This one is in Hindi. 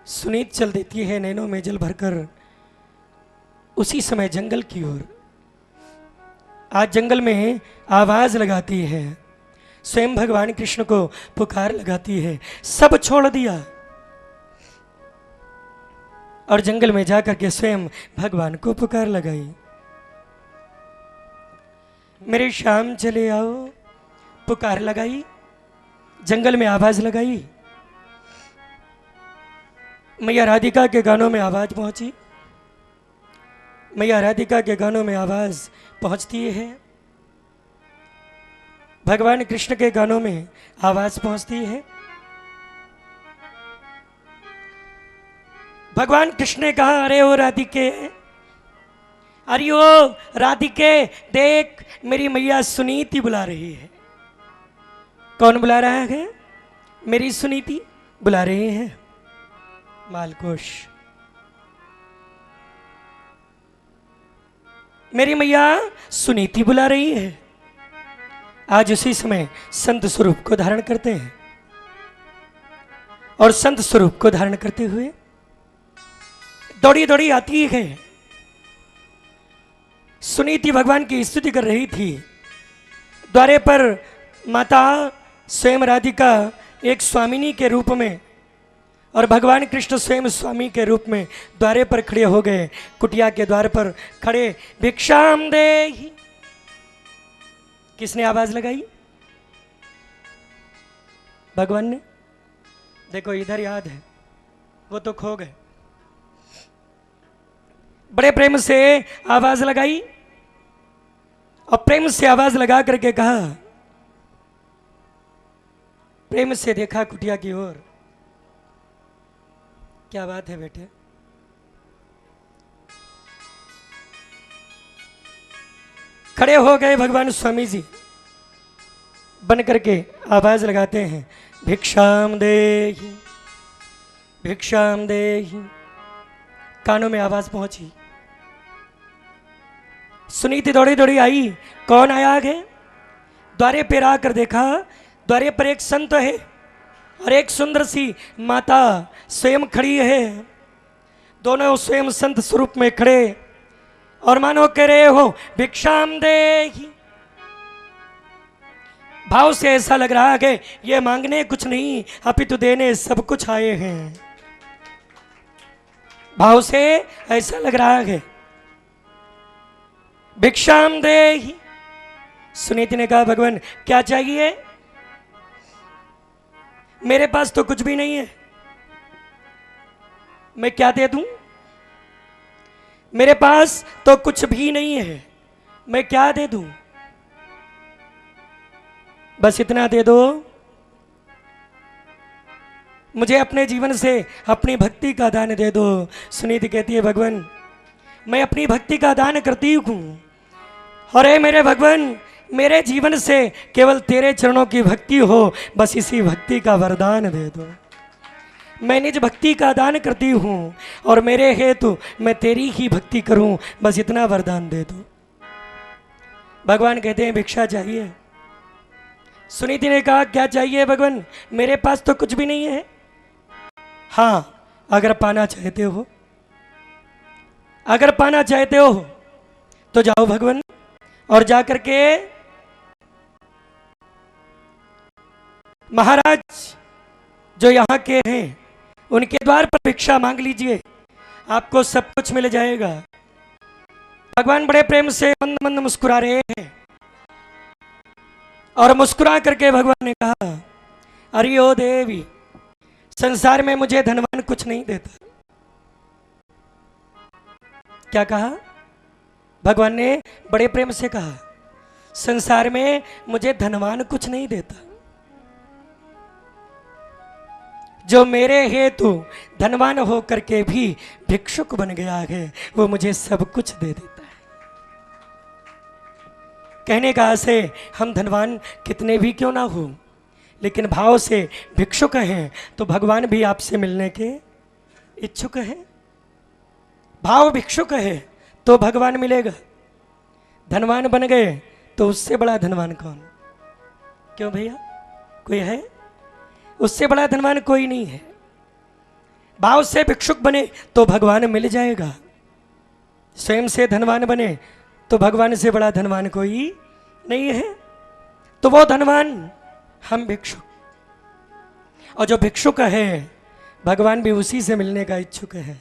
सुनीत चल देती है नैनों में जल भरकर उसी समय जंगल की ओर। आज जंगल में आवाज लगाती है, स्वयं भगवान कृष्ण को पुकार लगाती है। सब छोड़ दिया और जंगल में जाकर के स्वयं भगवान को पुकार लगाई। मेरे श्याम चले आओ, पुकार लगाई, जंगल में आवाज लगाई। मैया राधिका के गानों में आवाज पहुंची, मैया राधिका के गानों में आवाज पहुंचती है, भगवान कृष्ण के गानों में आवाज पहुंचती है। भगवान कृष्ण ने कहा, अरे ओ राधिके, अरे ओ राधिके, देख मेरी मैया सुनीति बुला रही है। कौन बुला रहा है? मेरी सुनीति बुला रही है। मालकोश, मेरी मैया सुनीति बुला रही है। आज उसी समय संत स्वरूप को धारण करते हैं और संत स्वरूप को धारण करते हुए दौड़ी दौड़ी आती है। सुनीति भगवान की स्तुति कर रही थी। द्वारे पर माता स्वयं राधिका एक स्वामिनी के रूप में और भगवान कृष्ण स्वयं स्वामी के रूप में द्वारे पर खड़े हो गए। कुटिया के द्वार पर खड़े, भिक्षाम देहि। किसने आवाज लगाई? भगवान ने। देखो इधर याद है, वो तो खो गए। बड़े प्रेम से आवाज लगाई और प्रेम से आवाज लगा करके कहा, प्रेम से देखा कुटिया की ओर। क्या बात है बेटे? खड़े हो गए भगवान स्वामी जी, बन करके आवाज लगाते हैं, भिक्षाम देहि, भिक्षाम देहि। कानों में आवाज पहुंची। सुनीति दौड़ी दौड़ी आई। कौन आया आगे? द्वारे पर आकर देखा, द्वारे पर एक संत है और एक सुंदर सी माता स्वयं खड़ी है। दोनों स्वयं संत स्वरूप में खड़े और मानो कह रहे हो, भिक्षाम देहि। भाव से ऐसा लग रहा है कि ये मांगने कुछ नहीं अपितु देने सब कुछ आए हैं। भाव से ऐसा लग रहा है। भिक्षाम देहि। सुनीति ने कहा, भगवान क्या चाहिए? मेरे पास तो कुछ भी नहीं है, मैं क्या दे दूं? मेरे पास तो कुछ भी नहीं है, मैं क्या दे दूं? बस इतना दे दो, मुझे अपने जीवन से अपनी भक्ति का दान दे दो। सुनीति कहती है, भगवान मैं अपनी भक्ति का दान करती हूं और हे मेरे भगवान, मेरे जीवन से केवल तेरे चरणों की भक्ति हो, बस इसी भक्ति का वरदान दे दो। मैं निज भक्ति का दान करती हूं और मेरे हेतु मैं तेरी ही भक्ति करूं, बस इतना वरदान दे दो। भगवान कहते हैं, भिक्षा चाहिए? सुनीति ने कहा, क्या चाहिए भगवान? मेरे पास तो कुछ भी नहीं है। हाँ, अगर पाना चाहते हो, अगर पाना चाहते हो तो जाओ भगवान और जाकर के महाराज जो यहाँ के हैं उनके द्वार पर भिक्षा मांग लीजिए, आपको सब कुछ मिल जाएगा। भगवान बड़े प्रेम से मंद मंद मुस्कुरा रहे हैं और मुस्कुरा करके भगवान ने कहा, अरे ओ देवी, संसार में मुझे धनवान कुछ नहीं देता। क्या कहा? भगवान ने बड़े प्रेम से कहा, संसार में मुझे धनवान कुछ नहीं देता। जो मेरे हेतु धनवान हो करके भी भिक्षुक बन गया है, वो मुझे सब कुछ दे देता है। कहने का आशय, हम धनवान कितने भी क्यों ना हो, लेकिन भाव से भिक्षुक हैं तो भगवान भी आपसे मिलने के इच्छुक हैं। भाव भिक्षुक है तो भगवान मिलेगा। धनवान बन गए तो उससे बड़ा धनवान कौन? क्यों भैया, कोई है? उससे बड़ा धनवान कोई नहीं है। भाव से भिक्षुक बने तो भगवान मिल जाएगा, स्वयं से धनवान बने तो भगवान से बड़ा धनवान कोई नहीं है। तो वो धनवान, हम भिक्षुक, और जो भिक्षुक है भगवान भी उसी से मिलने का इच्छुक है।